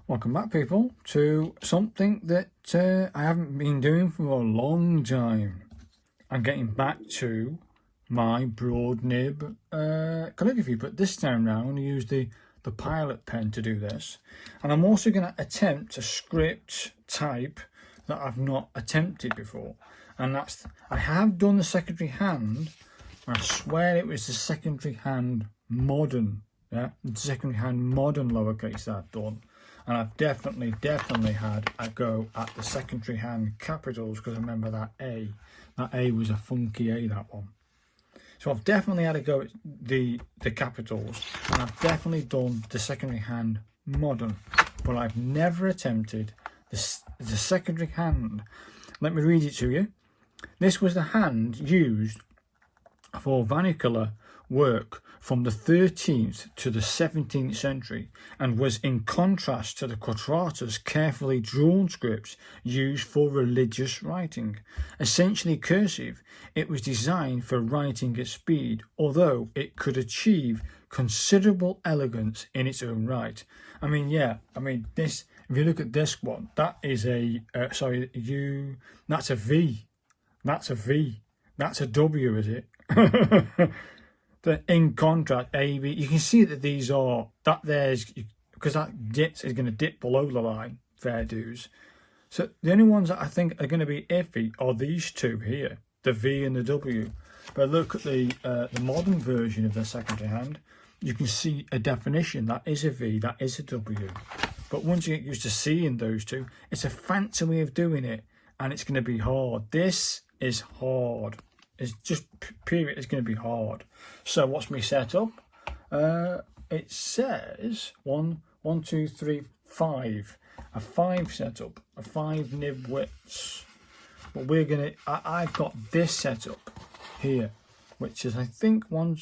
Welcome back, people, to something that I haven't been doing for a long time. I'm getting back to my broad nib calligraphy, but this time round I'm going to use the Pilot pen to do this. And I'm also going to attempt a script type that I've not attempted before. And that's, I have done the secondary hand, and I swear it was the secondary hand modern, the secondary hand modern lowercase that I've done. And I've definitely had a go at the secondary hand capitals, because I remember that A. That A was a funky A, that one. So I've definitely had a go at the capitals, and I've definitely done the secondary hand modern, but I've never attempted the secondary hand. Let me read it to you. This was the hand used for vernacular work from the 13th to the 17th century, and was in contrast to the quadratus carefully drawn scripts used for religious writing. Essentially cursive, it was designed for writing at speed, although it could achieve considerable elegance in its own right. This, if you look at this one, that is a that's a V, that's a V, that's a W, is it? In contrast, A, B, you can see that these are, that there's, because that dips is going to dip below the line, fair dues. So the only ones that I think are going to be iffy are these two here, the V and the W. But look at the modern version of the secondary hand, you can see a definition, that is a V, that is a W. But once you get used to seeing those two, it's a fancy way of doing it, and it's going to be hard. This is hard. It's just period, it's going to be hard. So what's my setup? It says 1, 2, 3, 5. A 5 setup, a 5 nib widths. But we're gonna, I've got this setup here, which is, I think 1,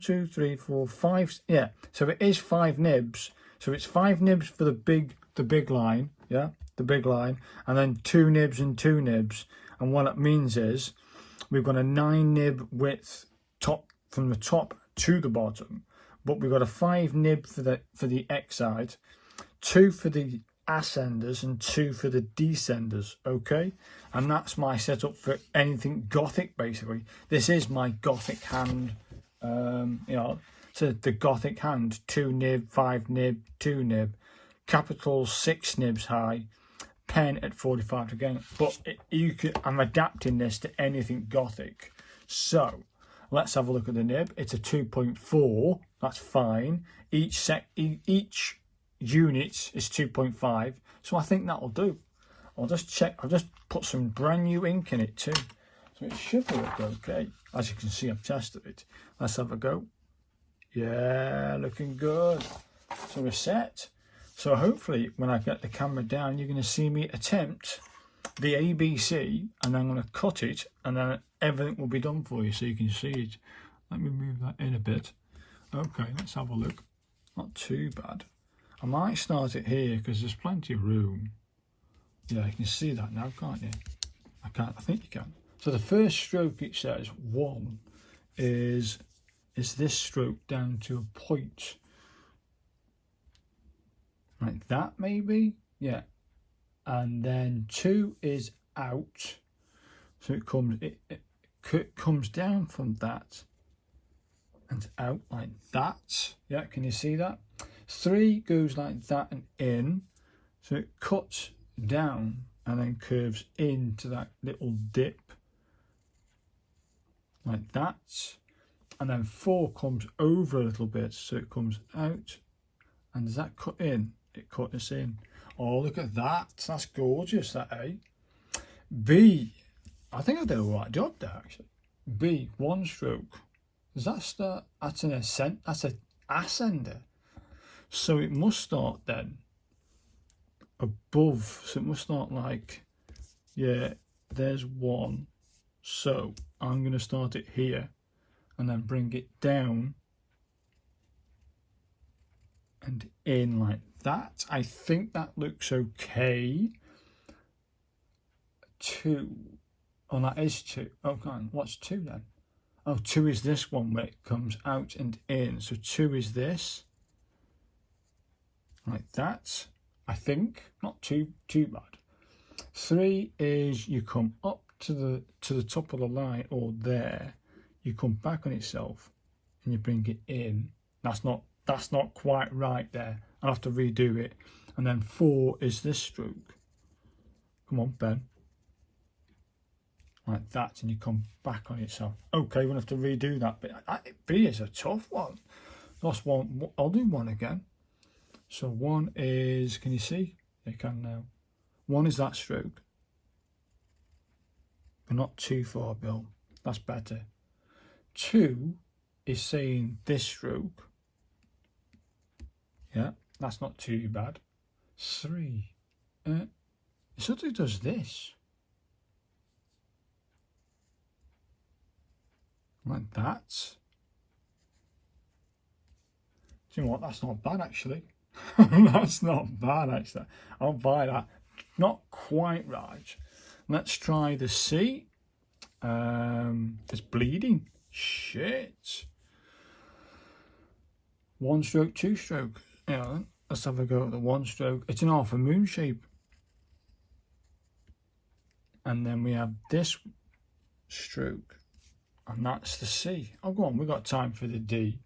2, 3, 4, 5. Yeah, so it is 5 nibs. So it's 5 nibs for the big line, yeah, the big line, and then 2 nibs and 2 nibs. And what it means is, we've got a 9 nib width top from the top to the bottom, but we've got a 5 nib for the X side, 2 for the ascenders and 2 for the descenders. Okay, and that's my setup for anything Gothic. Basically, this is my Gothic hand. So the Gothic hand: 2 nib, 5 nib, 2 nib, capitals 6 nibs high. Pen at 45 again, but I'm adapting this to anything Gothic. So let's have a look at the nib. It's a 2.4. That's fine. Each unit is 2.5, so I think that'll do. I'll just check. I'll just put some brand new ink in it too, so it should look okay. As you can see, I've tested it. Let's have a go. Yeah, looking good. So we're set. So hopefully when I get the camera down, you're going to see me attempt the ABC, and then I'm going to cut it, and then everything will be done for you so you can see it. Let me move that in a bit. Okay, let's have a look. Not too bad. I might start it here because there's plenty of room. Yeah, you can see that now, can't you? I think you can. So the first stroke, it says 1 is this stroke down to a point. Like that, maybe, yeah. And then 2 is out, so it comes down from that and out like that. Yeah, can you see that? 3 goes like that and in, so it cuts down and then curves into that little dip like that. And then 4 comes over a little bit, so it comes out, and does that cut in? It cut us in. Oh, look at that. That's gorgeous, that A. B, I think I did a right job there, actually. B, 1 stroke. Does that start? That's an ascent. That's an ascender. So it must start then above. So it must start like, yeah, there's 1. So I'm going to start it here and then bring it down and in like that. I think that looks okay. 2. Oh, that is 2. Okay, what's 2 then? Oh, 2 is this one where it comes out and in. So 2 is this. Like that. I think. Not too bad. 3 is you come up to the top of the line, or there. You come back on itself and you bring it in. That's not quite right there. I'll have to redo it. And then 4 is this stroke. Come on, Ben. Like that, and you come back on itself. Okay, we'll have to redo that. But B is a tough one. Lost one. I'll do 1 again. So 1 is, can you see? You can now. 1 is that stroke. But not too far, Bill. That's better. 2 is saying this stroke. Yeah, that's not too bad. 3. It sort of does this. Like that. Do you know what? That's not bad, actually. That's not bad, actually. I'll buy that. Not quite right. Let's try the C. It's bleeding. Shit. 1 stroke, 2 stroke. Yeah, let's have a go at the 1 stroke. It's an half a moon shape. And then we have this stroke. And that's the C. Oh, go on. We've got time for the D.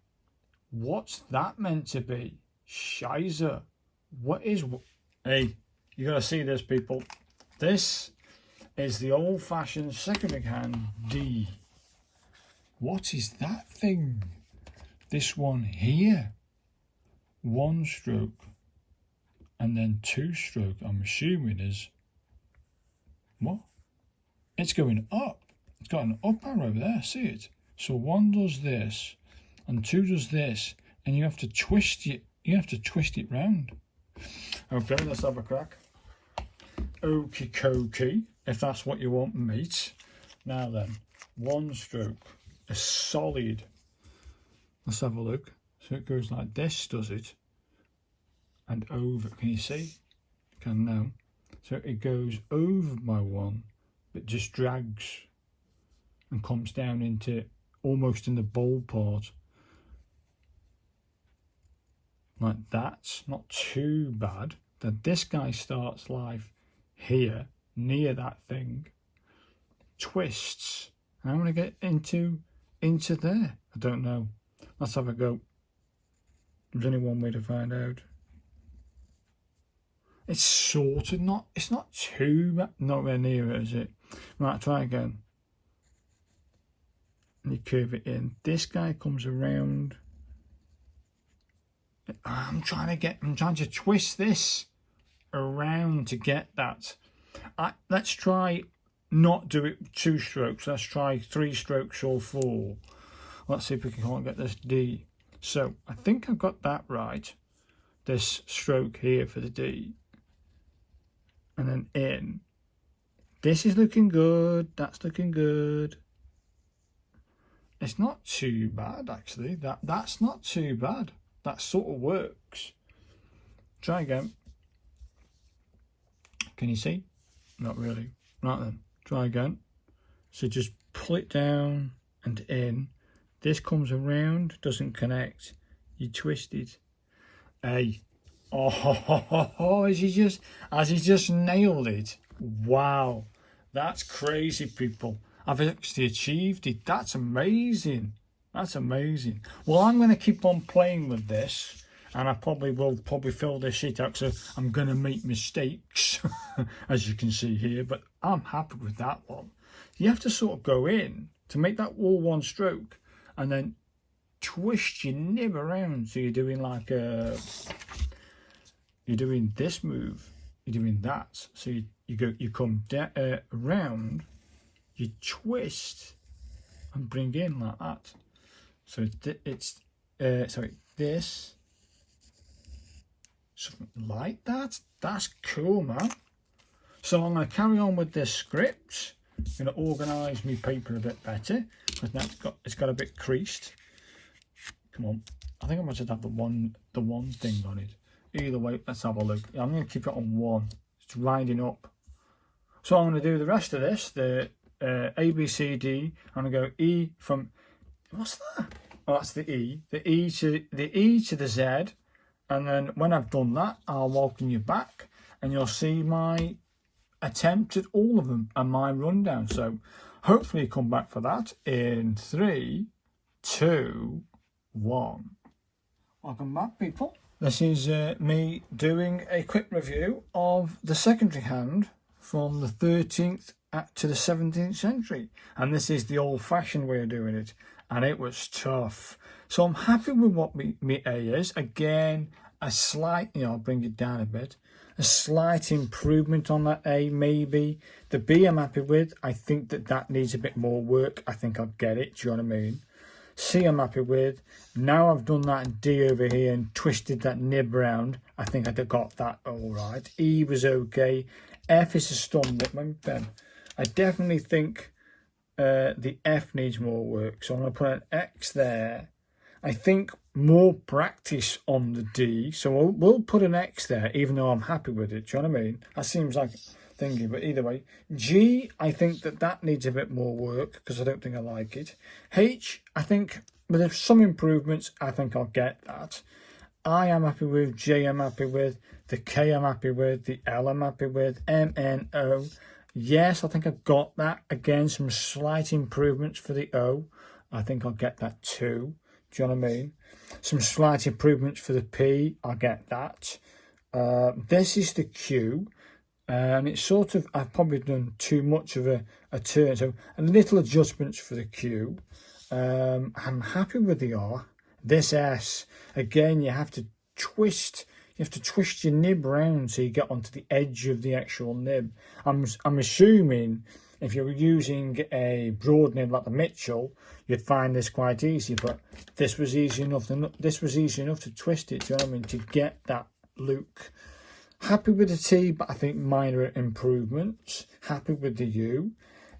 What's that meant to be? Shizer. What is... Hey, you got to see this, people. This is the old-fashioned second hand D. What is that thing? This one here. 1 stroke. And then 2 stroke, I'm assuming is... What? It's going up. It's got an up arrow there, see it? So 1 does this, and 2 does this, and you have to twist it. You have to twist it round. Okay, let's have a crack. Okie dokie, if that's what you want, mate. Now then, 1 stroke, a solid. Let's have a look. So it goes like this, does it? And over. Can you see? Can now. So it goes over my 1, but just drags and comes down into almost in the bowl part. Like that. Not too bad. Then this guy starts life here, near that thing. Twists. I want to get into there. I don't know. Let's have a go. There's only one way to find out. It's sort of not, it's not too bad. Nowhere near it, is it? Right, try again. And you curve it in. This guy comes around. I'm trying to twist this around to get that. Let's try not do it 2 strokes. Let's try 3 strokes or 4. Let's see if we can't get this D. So I think I've got that right. This stroke here for the D. And then in. This is looking good. That's looking good. It's not too bad, actually. That's not too bad. That sort of works. Try again. Can you see? Not really. Right then. Try again. So just pull it down and in. This comes around, doesn't connect. You twist it. Hey. Oh, has he just nailed it? Wow. That's crazy, people. I've actually achieved it. That's amazing. That's amazing. Well, I'm going to keep on playing with this, and I will fill this sheet out, so I'm going to make mistakes, as you can see here, but I'm happy with that one. You have to sort of go in to make that all 1 stroke, and then twist your nib around, so you're doing like you're doing this move, you're doing that. So you come around, you twist, and bring in like that. So it's this, something like that. That's cool, man. So I'm going to carry on with this script. I'm going to organise my paper a bit better, because now it's got a bit creased. Come on, I think I must have the one thing on it. Either way, let's have a look. I'm going to keep it on 1. It's winding up. So I'm going to do the rest of this. The A, B, C, D. I'm going to go E from. What's that? Oh, that's the E. The E to the Z, And then when I've done that, I'll welcome you back and you'll see my attempt at all of them and my rundown. So hopefully you come back for that in 3, 2, 1. Welcome back, people. This is me doing a quick review of the secondary hand from the 13th to the 17th century. And this is the old-fashioned way of doing it. And it was tough. So I'm happy with what me A is. Again, a slight, I'll bring it down a bit. A slight improvement on that A, maybe. The B I'm happy with. I think that needs a bit more work. I think I'll get it. Do you know what I mean? C I'm happy with. Now I've done that D over here and twisted that nib round. I think I got that all right. E was okay. F is a stumble. My pen. I definitely think the F needs more work. So I'm going to put an X there. I think more practice on the D. So we'll put an X there, even though I'm happy with it. Do you know what I mean? That seems like thinking, but either way. G, I think that needs a bit more work because I don't think I like it. H, I think with some improvements, I think I'll get that. I am happy with. J I'm happy with. The K I'm happy with. The L I'm happy with. M, N, O. Yes, I think I've got that. Again, some slight improvements for the O. I think I'll get that too. Do you know what I mean? Some slight improvements for the P. I'll get that. This is the Q. And it's sort of, I've probably done too much of a turn. So a little adjustments for the Q. I'm happy with the R. This S, again, you have to twist. You have to twist your nib round so you get onto the edge of the actual nib. I'm assuming if you're using a broad nib like the Mitchell, you'd find this quite easy. But this was easy enough. This was easy enough to twist it. Do you know what I mean? To get that look. Happy with the T, but I think minor improvements. Happy with the U.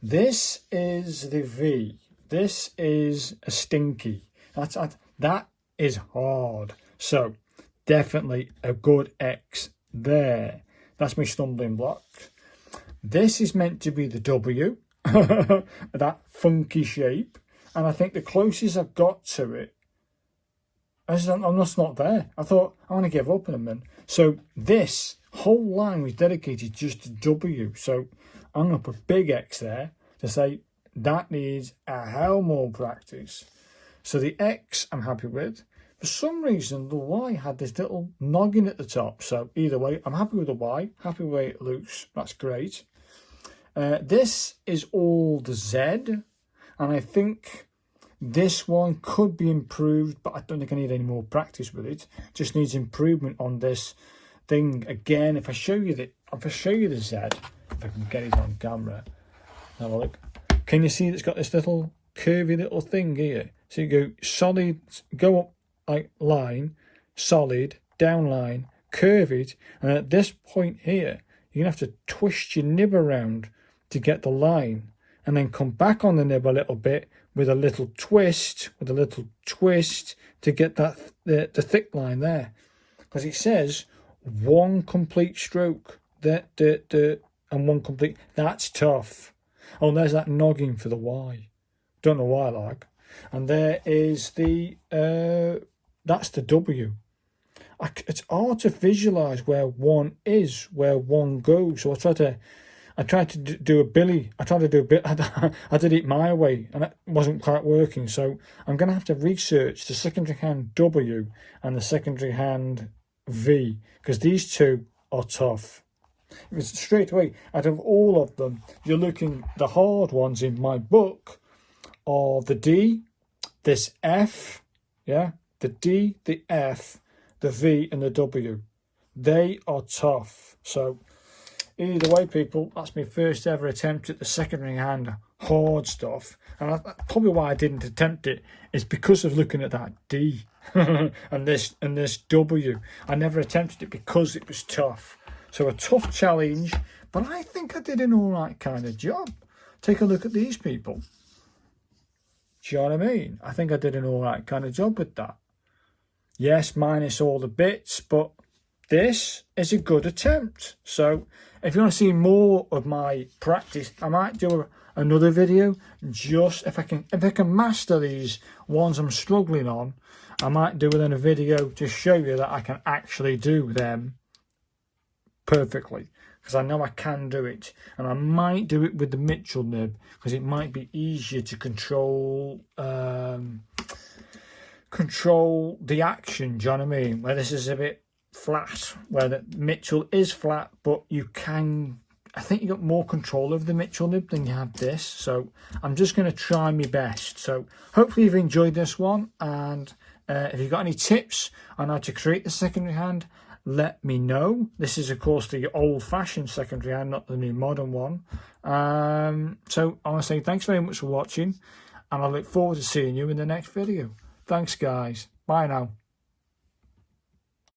This is the V. This is a stinky. That is hard. So definitely a good X there. That's my stumbling block. This is meant to be the W. That funky shape. And I think the closest I've got to it, I'm just not there. I thought, I want to give up in a minute. So this whole line was dedicated just to W. So I'm going to put big X there to say that needs a hell more practice. So the X I'm happy with. For some reason, the Y had this little noggin at the top. So either way, I'm happy with the Y. Happy with the way it looks. That's great. This is all the Z. And I think this one could be improved, but I don't think I need any more practice with it. Just needs improvement on this thing. Again, if I show you the Z, if I can get it on camera, have a look. Can you see it's got this little curvy little thing here? So you go solid, go up like line, solid, down line, curve it, and at this point here, you're gonna have to twist your nib around to get the line, and then come back on the nib a little bit with a little twist, to get that the thick line there, because it says one complete stroke, and one complete. That's tough. Oh, there's that noggin for the Y. Don't know why, like. And there is the that's the W. It's hard to visualize where one is, where one goes. So I tried to do a Billy. I did it my way, and it wasn't quite working. So I'm going to have to research the secondary hand W and the secondary hand V, because these two are tough. Because straight away, out of all of them, you're looking, the hard ones in my book are the D, this F, yeah, the D, the F, the V, and the W. They are tough. So either way, people, that's my first ever attempt at the secondary hand hard stuff. And probably why I didn't attempt it is because of looking at that D and this W. I never attempted it because it was tough. So a tough challenge, but I think I did an all right kind of job. Take a look at these people. Do you know what I mean? I think I did an all right kind of job with that. Yes, minus all the bits, but this is a good attempt. So if you want to see more of my practice, I might do another video. Just if I can master these ones I'm struggling on, I might do then a video to show you that I can actually do them perfectly, because I know I can do it. And I might do it with the Mitchell nib, because it might be easier to control the action, do you know what I mean? Where this is a bit flat, where the Mitchell is flat, but I think you got more control of the Mitchell nib than you have this. So I'm just going to try my best. So hopefully you've enjoyed this one, and if you've got any tips on how to create the secondary hand, let me know. This is of course the old-fashioned secondary hand, not the new modern one. So I want to say thanks very much for watching, and I look forward to seeing you in the next video. Thanks guys, bye now.